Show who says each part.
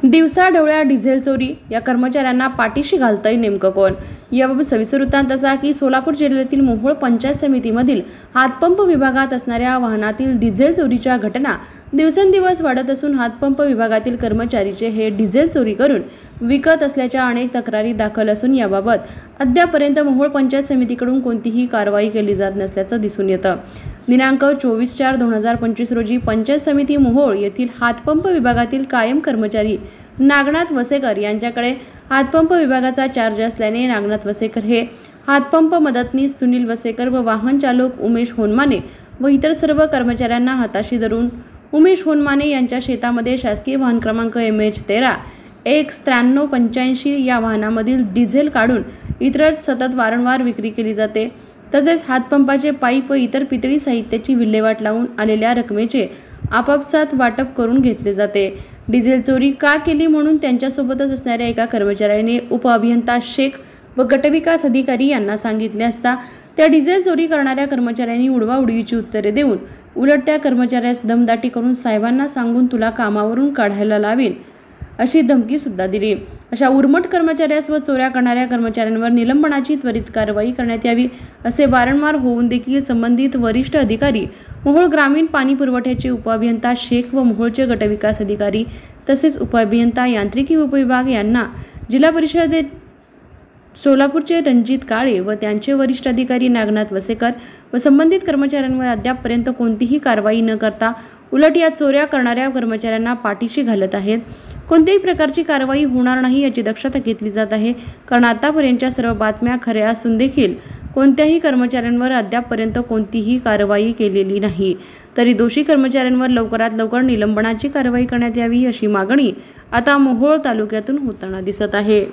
Speaker 1: दिवसाढवळ्या diesel चोरी या कर्मचाऱ्यांना पाठीशी घालतंय नेमकं कोण? याबाबत सविस्तर वृत्तांत असा की सोलापूर जिल्ह्यातील मोहोळ पंचायत समितीमधील हातपंप विभागात असणाऱ्या वाहनातील डिझेल चोरीच्या घटना दिवसेंदिवस वाढत असून हातपंप विभागातील कर्मचारीचे हे डिझेल चोरी करून विकत असल्याच्या अनेक तक्रारी दाखल असून याबाबत अद्यापर्यंत मोहोळ पंचायत समितीकडून कोणतीही कारवाई केली जात नसल्याचं दिसून येतं। दिनांक 24/4/2025 रोजी पंचायत समिती मोहोळ येथील हातपंप विभागातील कायम कर्मचारी नागनाथ वसेकर यांच्याकडे हातपंप विभागाचा चार्ज असल्याने नागनाथ वसेकर हे हातपंप मदतनीस सुनील वसेकर व वाहन चालक उमेश होनमाने व इतर सर्व कर्मचाऱ्यांना हाताशी धरून उमेश होनमाने यांच्या शेतामध्ये शासकीय वाहन क्रमांक MH13 9385 या वाहनामधील डिझेल काढून इतरत सतत वारंवार विक्री केली जाते। तसेच हातपंपाचे पाईप व इतर पितळी साहित्याची विल्हेवाट लावून आलेल्या रकमेचे आपापसात वाटप करून घेतले जाते। डिझेल चोरी का केली म्हणून त्यांच्यासोबतच असणाऱ्या एका कर्मचाऱ्याने उपअभियंता शेख व गटविकास अधिकारी यांना सांगितले असता त्या डिझेल चोरी करणाऱ्या कर्मचाऱ्यांनी उडवाउडवीची उत्तरे देऊन उलट त्या कर्मचाऱ्यास दमदाटी करून साहेबांना सांगून तुला कामावरून काढायला लावीन अशी धमकी सुद्धा दिली। अशा उर्मट कर्मचाऱ्यास व चोऱ्या करणाऱ्या कर्मचाऱ्यांवर निलंबनाची त्वरित कारवाई करण्यात यावी असे वारंवार होऊन देखील संबंधित वरिष्ठ अधिकारी मोहोळ ग्रामीण पाणी पुरवठ्याचे उपअभियंता शेख व मोहोळचे गटविकास अधिकारी तसेच उपअभियंता यांत्रिकी उपविभाग यांना जिल्हा परिषद सोलापूरचे रणजित काळे व त्यांचे वरिष्ठ अधिकारी नागनाथ वसेकर व संबंधित कर्मचाऱ्यांवर अद्यापपर्यंत कोणतीही कारवाई न करता उलट या चोऱ्या करणाऱ्या कर्मचाऱ्यांना पाठीशी घालत आहेत। कोणत्याही प्रकारची कारवाई होणार नाही याची दक्षता घेतली जात आहे, कारण आतापर्यंतच्या सर्व बातम्या खऱ्या असून देखील कोणत्याही कर्मचाऱ्यांवर अद्यापपर्यंत कोणतीही कारवाई केलेली नाही। तरी दोषी कर्मचाऱ्यांवर लवकरात लवकर निलंबनाची कारवाई करण्यात यावी अशी मागणी आता मोहोळ तालुक्यातून होताना दिसत आहे।